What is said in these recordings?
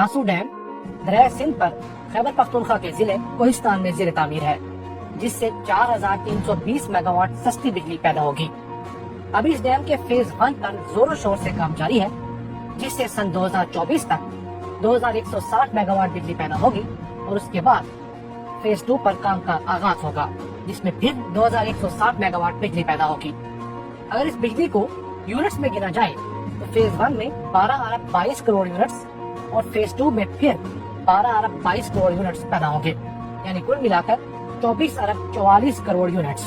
Dasu dam दरिया सिंध पर खैबर पख्तूनख्वा के जिले कोहिस्तान में ज़ेर तामीर है, जिससे 4320 मेगावाट सस्ती बिजली पैदा होगी। अभी इस डैम के फेज 1 पर जोरों शोर से काम जारी है, जिससे सन 2024 तक 2160 मेगावाट बिजली पैदा होगी और उसके बाद फेज 2 पर काम का आगाज होगा, जिसमें फिर 2160 मेगावाट बिजली पैदा होगी। अगर इस बिजली को यूनिट्स में गिना जाए तो फेज 1 में 12 अरब 22 करोड़ यूनिट्स और फेज 2 में फिर 12 अरब 22 करोड़ यूनिट्स पैदा होंगे, यानी कुल मिलाकर 24 अरब 44 करोड़ यूनिट्स।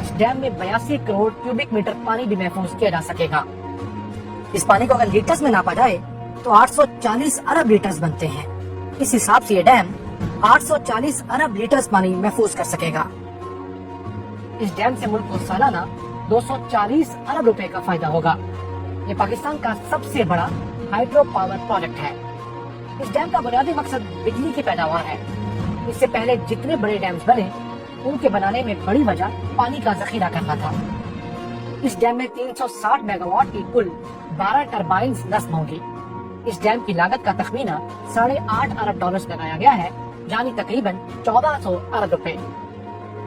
इस डैम में 82 करोड़ क्यूबिक मीटर पानी भी महफूज किया जा सकेगा। इस पानी को अगर लीटर्स में नापा जाए तो 840 अरब लीटर्स बनते हैं। इस हिसाब से ये डैम 840 अरब लीटर्स पानी महफूज कर सकेगा। इस डैम से मुल्क को सालाना 240 अरब रुपए का फायदा होगा। ये पाकिस्तान का सबसे बड़ा हाइड्रो पावर प्रोजेक्ट है। इस डैम का बुनियादी मकसद बिजली की पैदावार है। इससे पहले जितने बड़े डैम्स बने, उनके बनाने में बड़ी वजह पानी का जखीरा करना था। इस डैम में 360 मेगावाट की कुल 12 टरबाइन्स नस्ब होंगी। इस डैम की लागत का तखमीना 8.5 अरब डॉलर्स लगाया गया है, यानी तकरीबन 1400 अरब रुपए।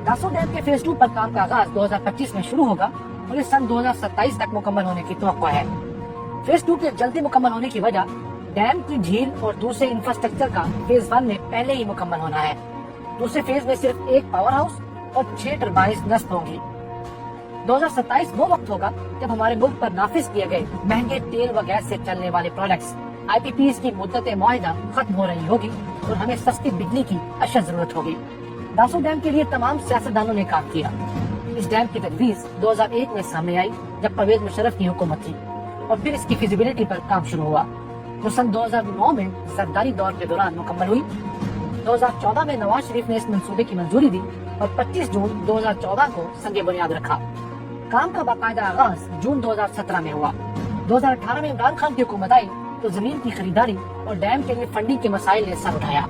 दासू डैम के फेज 2 पर काम का आगाज 2025 में शुरू होगा और इस सन 2027 तक मुकम्मल होने की तवक्को है। फेज 2 के जल्दी मुकम्मल होने की वजह डैम की झील और दूसरे इंफ्रास्ट्रक्चर का फेज 1 में पहले ही मुकम्मल होना है। दूसरे फेज में सिर्फ एक पावर हाउस और 6 टरबाइन्स नस्ब होंगी। 2027 वो वक्त होगा जब हमारे मुल्क पर नाफिज किए गए महंगे तेल व गैस से चलने वाले प्रोडक्ट्स IPPs की मुद्दत मुआहिदा खत्म हो रही होगी और हमें सस्ती बिजली की अशद जरूरत होगी। दासू डैम के लिए तमाम सियासतदानों ने काम किया। इस डैम की तजवीज 2001 में सामने आई जब परवेज मुशर्रफ की हुकूमत थी और फिर इसकी फिजिबिलिटी पर काम शुरू हुआ, जो सन 2009 में जरदारी दौर के दौरान मुकम्मल हुई। 2014 में नवाज शरीफ ने इस मंसूबे की मंजूरी दी और 25 जून 2014 को संगे बुनियाद रखा। काम का बाकायदा आगाज जून 2017 में हुआ। 2018 में इमरान खान की हुकूमत आई तो जमीन की खरीदारी और डैम के लिए फंडिंग के मसाइल ने सर उठाया।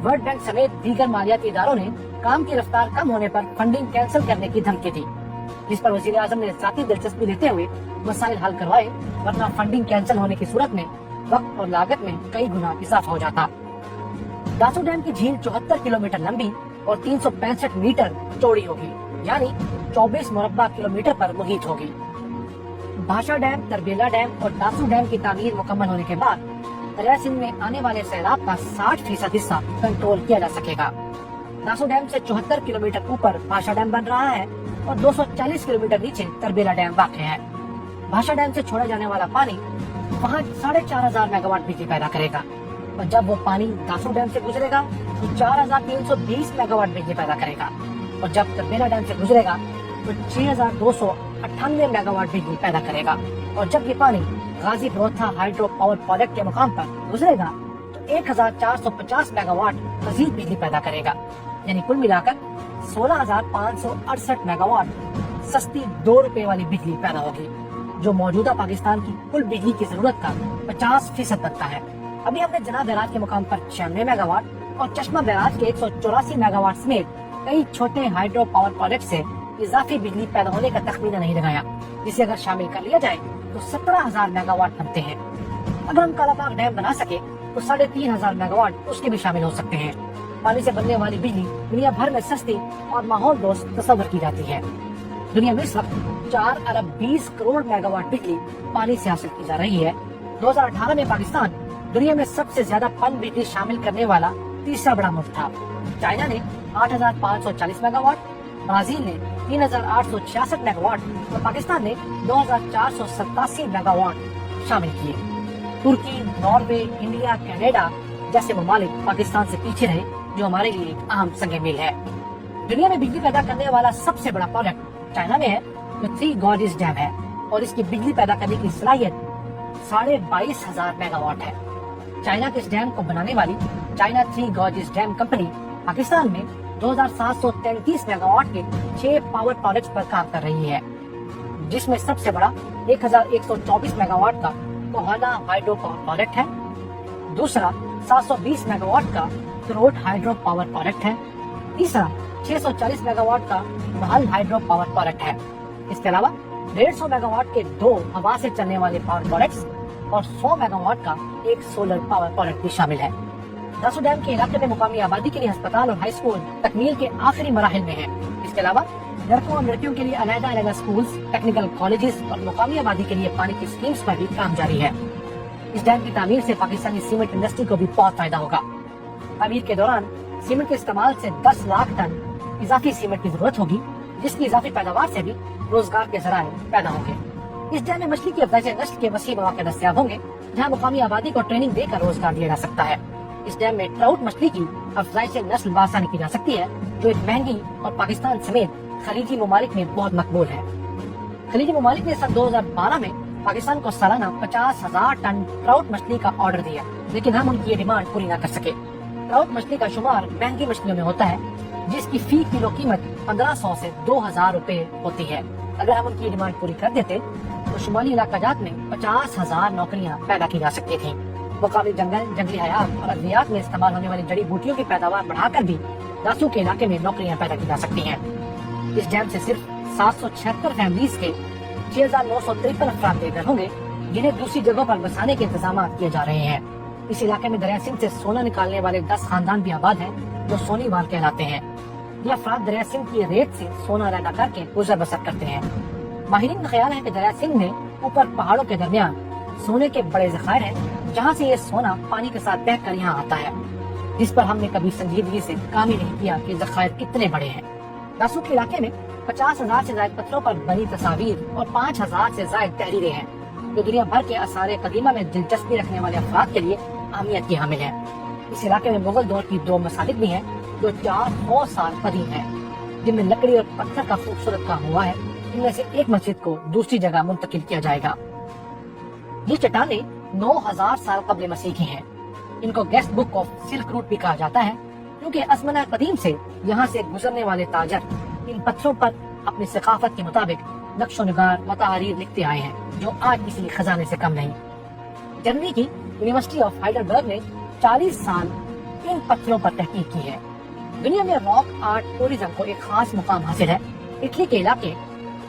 वर्ल्ड बैंक समेत दीगर मालियाती इदारों ने काम की रफ्तार कम होने पर फंडिंग कैंसिल करने की धमकी दी, जिस पर वजीर आजम ने जाती दिलचस्पी लेते हुए मसाइल हल करवाए, वरना फंडिंग कैंसिल होने की सूरत में वक्त और लागत में कई गुना इजाफा हो जाता। दासू डैम की झील 74 किलोमीटर लंबी और 365 मीटर चौड़ी होगी, यानी 24 मुरब्बा किलोमीटर पर मुहित होगी। भाषा डैम, तरबेला डैम और दासू डैम की तामीर मुकम्मल होने के बाद दरिया सिंध में आने वाले सैलाब का 60% हिस्सा कंट्रोल किया जा सकेगा। दासू डैम से 74 किलोमीटर ऊपर भाषा डैम बन रहा है और 240 किलोमीटर नीचे तरबेला डैम वाक़ है। भाषा डैम से छोड़ा जाने वाला पानी वहाँ 4500 मेगावाट बिजली पैदा करेगा और जब वो पानी दासू डैम से गुजरेगा तो 4320 मेगावाट बिजली पैदा करेगा और जब तरबेला डैम से गुजरेगा तो 6298 मेगावाट बिजली पैदा करेगा और जब ये पानी गाजी ब्रोथा हाइड्रो पावर प्रोजेक्ट के मुकाम पर गुजरेगा तो 1450 मेगावाट मजीद बिजली पैदा करेगा, यानी कुल मिलाकर 16568 मेगावाट सस्ती 2 रुपए वाली बिजली पैदा होगी, जो मौजूदा पाकिस्तान की कुल बिजली की जरूरत का 50% बनता है। अभी हमने जना बैराज के मुकाम पर 96 मेगावाट और चश्मा बैराज के 184 मेगावाट समेत कई छोटे हाइड्रो पावर प्रोजेक्ट से इजाफी बिजली पैदा होने का तखमीना नहीं लगाया, जिसे अगर शामिल कर लिया जाए तो 17000 मेगावाट बनते हैं। अगर हम कालापाक डैम बना सके तो 3500 मेगावाट उसके भी शामिल हो सकते हैं। पानी से बनने वाली बिजली दुनिया भर में सस्ती और माहौल दोस्त तस्वर की जाती है। दुनिया में इस वक्त 4 अरब 20 करोड़ मेगावाट बिजली पानी से हासिल की जा रही है। 2018 में पाकिस्तान दुनिया में सबसे ज्यादा पन बिजली शामिल करने वाला तीसरा बड़ा मुल्क था। चाइना ने 8540 मेगावाट, ब्राजील ने 3866 मेगावाट और पाकिस्तान ने 2487 मेगावाट शामिल किए। तुर्की, नॉर्वे, इंडिया, कनाडा जैसे ममालिक पाकिस्तान से पीछे रहे, जो हमारे लिए एक अहम संग मील है। दुनिया में बिजली पैदा करने वाला सबसे बड़ा प्रोजेक्ट चाइना में है, जो 3 गॉर्जियस डैम है और इसकी बिजली पैदा करने की सलाहियत 22,500 मेगावाट है। चाइना के इस डैम को बनाने वाली China 3 gorgeous dam company Pakistan में 2733 मेगावाट के 6 पावर प्रोजेक्ट्स पर काम कर रही है, जिसमें सबसे बड़ा 1124 मेगावाट का कोहाना हाइड्रो पावर प्रोजेक्ट है। दूसरा 720 मेगावाट का त्रोट हाइड्रो पावर प्रोजेक्ट है। तीसरा 640 मेगावाट का महल हाइड्रो पावर प्रोजेक्ट है। इसके अलावा 150 मेगावाट के 2 हवा से चलने वाले पावर प्रोजेक्ट्स اور 100 میگا واٹ کا ایک سولر پاور پروجیکٹ بھی شامل ہے۔ داسو ڈیم کے علاقے میں مقامی آبادی کے لیے ہسپتال اور ہائی اسکول تکمیل کے آخری مراحل میں ہیں۔ اس کے علاوہ لڑکوں اور لڑکیوں کے لیے علیحدہ علیحدہ اسکولز، ٹیکنیکل کالجز اور مقامی آبادی کے لیے پانی کی اسکیمز پر بھی کام جاری ہے۔ اس ڈیم کی تعمیر سے پاکستانی سیمنٹ انڈسٹری کو بھی بہت فائدہ ہوگا۔ تعمیر کے دوران سیمنٹ کے استعمال سے 10 لاکھ ٹن اضافی سیمنٹ کی ضرورت ہوگی، جس کی اضافی پیداوار سے بھی روزگار کے ذرائع پیدا ہوں گے۔ اس ڈیم میں مچھلی کی افزائش نسل کے وسیع مواقع دستیاب ہوں گے، جہاں مقامی آبادی کو ٹریننگ دے کر روزگار دیا جا سکتا ہے۔ اس ڈیم میں ٹراؤٹ مچھلی کی افزائش نسل بآسانی کی جا سکتی ہے، جو ایک مہنگی اور پاکستان سمیت خلیجی ممالک میں بہت مقبول ہے۔ خلیجی ممالک نے سن 2012 میں پاکستان کو سالانہ 50,000 ٹن ٹراؤٹ مچھلی کا آرڈر دیا، لیکن ہم ان کی یہ ڈیمانڈ پوری نہ کر سکے۔ ٹراؤٹ مچھلی کا شمار مہنگی مچھلیوں میں ہوتا ہے، جس کی فی کلو قیمت 1500 سے 2000 روپے ہوتی ہے۔ اگر ہم ان کی ڈیمانڈ پوری کر دیتے تو شمالی علاقہ جات میں 50,000 نوکریاں پیدا کی جا سکتی تھیں۔ مقامی جنگلی حیات اور ادویات میں استعمال ہونے والی جڑی بوٹیوں کی پیداوار بڑھا کر بھی داسو کے علاقے میں نوکریاں پیدا کی جا سکتی ہیں۔ اس ڈیم سے صرف 776 فیملیز کے 6,953 افراد بے گھر ہوں گے، جنہیں دوسری جگہوں پر بسانے کے انتظامات کیے جا رہے ہیں۔ اس علاقے میں دریا سندھ سے سونا نکالنے والے 10 خاندان بھی آباد ہیں، جو سونی وال کہلاتے ہیں۔ یہ افراد دریا سندھ کی ریت سے سونا علیحدہ کر کے گزر بسر کرتے ہیں۔ ماہرین کا خیال ہے کہ دریا سندھ میں اوپر پہاڑوں کے درمیان سونے کے بڑے ذخائر ہیں، جہاں سے یہ سونا پانی کے ساتھ بہہ کر یہاں آتا ہے، جس پر ہم نے کبھی سنجیدگی سے کام ہی نہیں کیا کہ ذخائر کتنے بڑے ہیں۔ داسو کے علاقے میں 50,000 سے زائد پتھروں پر بنی تصاویر اور 5,000 سے زائد تحریریں ہیں، جو دنیا بھر کے آثار قدیمہ میں دلچسپی رکھنے والے افراد کے لیے اہمیت کی حامل ہیں۔ اس علاقے میں مغل دور کی 2 مساجد بھی ہیں، جو 400 سال قدیم ہیں، جن میں لکڑی اور پتھر کا خوبصورت کام ہوا ہے۔ ان میں سے ایک مسجد کو دوسری جگہ منتقل کیا جائے گا۔ یہ چٹانیں 9000 سال قبل مسیح کی ہیں۔ ان کو guest book of silk route بھی کہا جاتا ہے، کیونکہ ازمنہ قدیم سے یہاں سے گزرنے والے تاجر ان پتھروں پر اپنی ثقافت کے مطابق نقش و نگار و تحریر لکھتے آئے ہیں، جو آج کسی خزانے سے کم نہیں۔ جرمنی کی یونیورسٹی آف ہائیڈلبرگ نے 40 سال ان پتھروں پر تحقیق کی ہے۔ دنیا میں راک آرٹ ٹورزم کو ایک خاص مقام حاصل ہے۔ اٹلی کے علاقے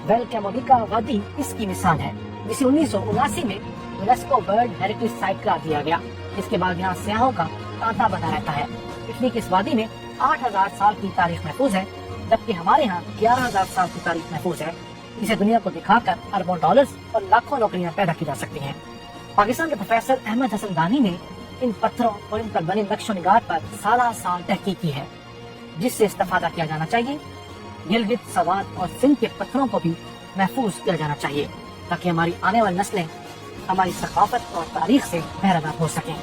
ویلکیمونیکا وادی اس کی مثال ہے، جسے 1979 میں یونیسکو ورلڈ ہیریٹیج سائٹ قرار دیا گیا، جس کے بعد یہاں سیاحوں کا تانتا بنا رہتا ہے۔ اٹلی کی اس وادی میں 8000 سال کی تاریخ محفوظ ہے، جبکہ ہمارے یہاں 11,000 سال کی تاریخ محفوظ ہے، جسے دنیا کو دکھا کر اربوں ڈالرز اور لاکھوں نوکریاں پیدا کی جا سکتی ہیں۔ پاکستان کے پروفیسر احمد حسن دانی نے ان پتھروں اور ان پر بنے نقش و نگار پر سالہ سال تحقیق کی ہے، جس سے استفادہ کیا جانا چاہیے۔ گلگت، سوات اور سندھ کے پتھروں کو بھی محفوظ کیا جانا چاہیے، تاکہ ہماری آنے والی نسلیں ہماری ثقافت اور تاریخ سے بہرہ ہو سکیں۔